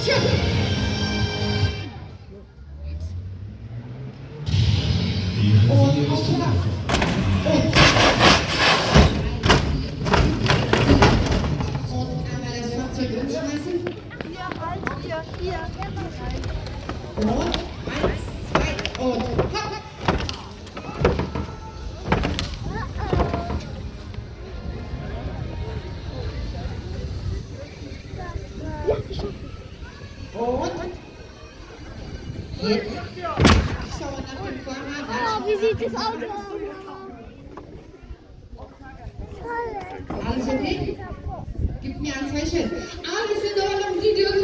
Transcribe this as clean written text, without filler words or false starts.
Und auf und einmal das Fahrzeug umschmeißen. Hier. Und 1, 2 und hopp. Und jetzt schauen wir nach dem Fahrer. Oh, wie sieht das Auto aus? Alles okay? Gib mir ein Zeichen. Alles in Ordnung, Sie dürfen